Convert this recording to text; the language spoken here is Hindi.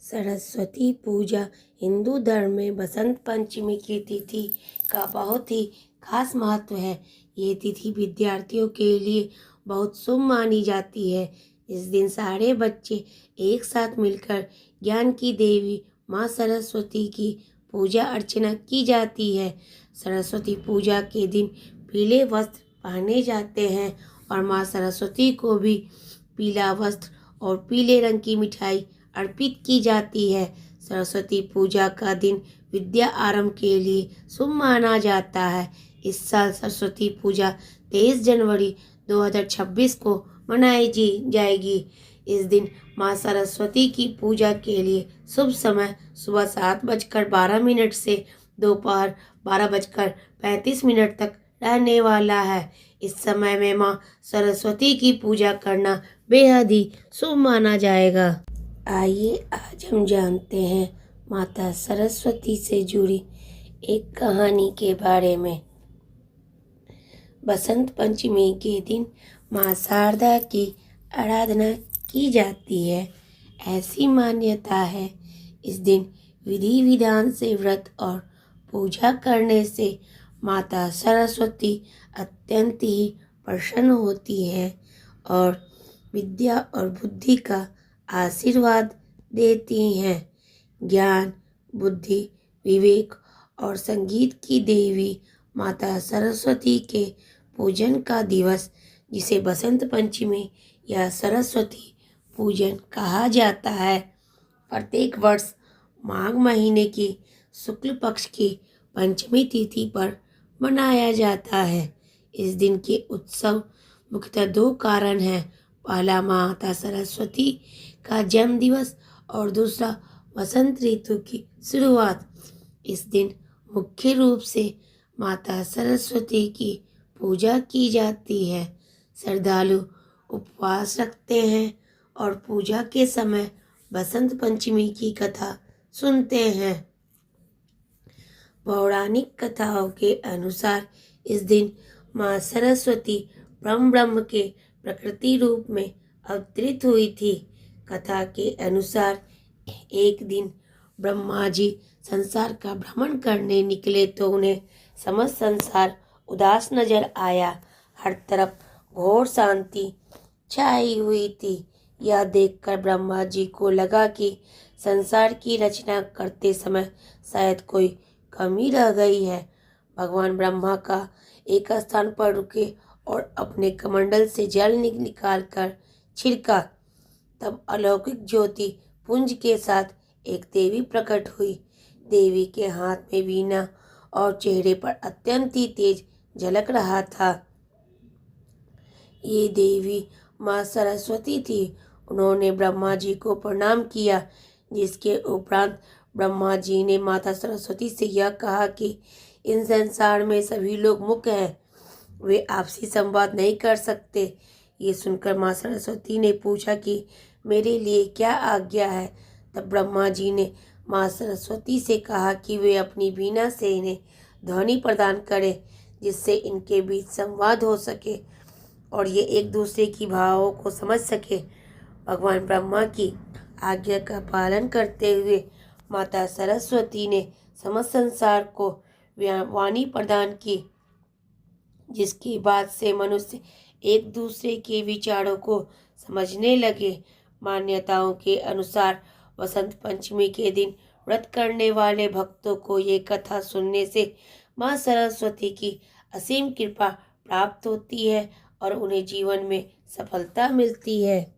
सरस्वती पूजा हिंदू धर्म में बसंत पंचमी की तिथि का बहुत ही खास महत्व है। ये तिथि विद्यार्थियों के लिए बहुत शुभ मानी जाती है। इस दिन सारे बच्चे एक साथ मिलकर ज्ञान की देवी माँ सरस्वती की पूजा अर्चना की जाती है। सरस्वती पूजा के दिन पीले वस्त्र पहने जाते हैं और माँ सरस्वती को भी पीला वस्त्र और पीले रंग की मिठाई अर्पित की जाती है। सरस्वती पूजा का दिन विद्या आरंभ के लिए शुभ माना जाता है। इस साल सरस्वती पूजा 23 जनवरी 2026 को मनाई जाएगी। इस दिन माँ सरस्वती की पूजा के लिए शुभ समय सुबह 7:12 से दोपहर 12:35 तक रहने वाला है। इस समय में माँ सरस्वती की पूजा करना बेहद ही शुभ माना जाएगा। आइए आज हम जानते हैं माता सरस्वती से जुड़ी एक कहानी के बारे में। बसंत पंचमी के दिन माँ शारदा की आराधना की जाती है। ऐसी मान्यता है इस दिन विधि विधान से व्रत और पूजा करने से माता सरस्वती अत्यंत ही प्रसन्न होती है और विद्या और बुद्धि का आशीर्वाद देती हैं। ज्ञान, बुद्धि, विवेक और संगीत की देवी माता सरस्वती के पूजन का दिवस, जिसे बसंत पंचमी या सरस्वती पूजन कहा जाता है, प्रत्येक वर्ष माघ महीने की शुक्ल पक्ष की पंचमी तिथि पर मनाया जाता है। इस दिन के उत्सव मुख्यतः दो कारण हैं। पहला माता सरस्वती का जन्म दिवस और दूसरा वसंत ऋतु की शुरुआत। इस दिन मुख्य रूप से माता सरस्वती की पूजा की जाती है। श्रद्धालु उपवास रखते हैं और पूजा के समय बसंत पंचमी की कथा सुनते हैं। पौराणिक कथाओं के अनुसार इस दिन माँ सरस्वती ब्रह्म के प्रकृति रूप में अवतरित हुई थी। कथा के अनुसार एक दिन ब्रह्मा जी संसार का भ्रमण करने निकले तो उन्हें समस्त संसार उदास नजर आया। हर तरफ घोर शांति छाई हुई थी। यह देखकर ब्रह्मा जी को लगा कि संसार की रचना करते समय शायद कोई कमी रह गई है। भगवान ब्रह्मा का एक स्थान पर रुके और अपने कमंडल से जल निकाल कर छिड़का। तब अलौकिक ज्योति पुंज के साथ एक देवी प्रकट हुई। देवी के हाथ में वीणा और चेहरे पर अत्यंत ही तेज झलक रहा था। ये देवी माँ सरस्वती थी। उन्होंने ब्रह्मा जी को प्रणाम किया, जिसके उपरांत ब्रह्मा जी ने माता सरस्वती से यह कहा कि इन संसार में सभी लोग मूक हैं, वे आपसी संवाद नहीं कर सकते। ये सुनकर माँ सरस्वती ने पूछा कि मेरे लिए क्या आज्ञा है। तब ब्रह्मा जी ने माँ सरस्वती से कहा कि वे अपनी वीणा से इन्हें ध्वनि प्रदान करें, जिससे इनके बीच संवाद हो सके और ये एक दूसरे की भावों को समझ सके। भगवान ब्रह्मा की आज्ञा का पालन करते हुए माता सरस्वती ने समस्त संसार को वाणी प्रदान की, जिसके बाद से मनुष्य एक दूसरे के विचारों को समझने लगे। मान्यताओं के अनुसार वसंत पंचमी के दिन व्रत करने वाले भक्तों को ये कथा सुनने से माँ सरस्वती की असीम कृपा प्राप्त होती है और उन्हें जीवन में सफलता मिलती है।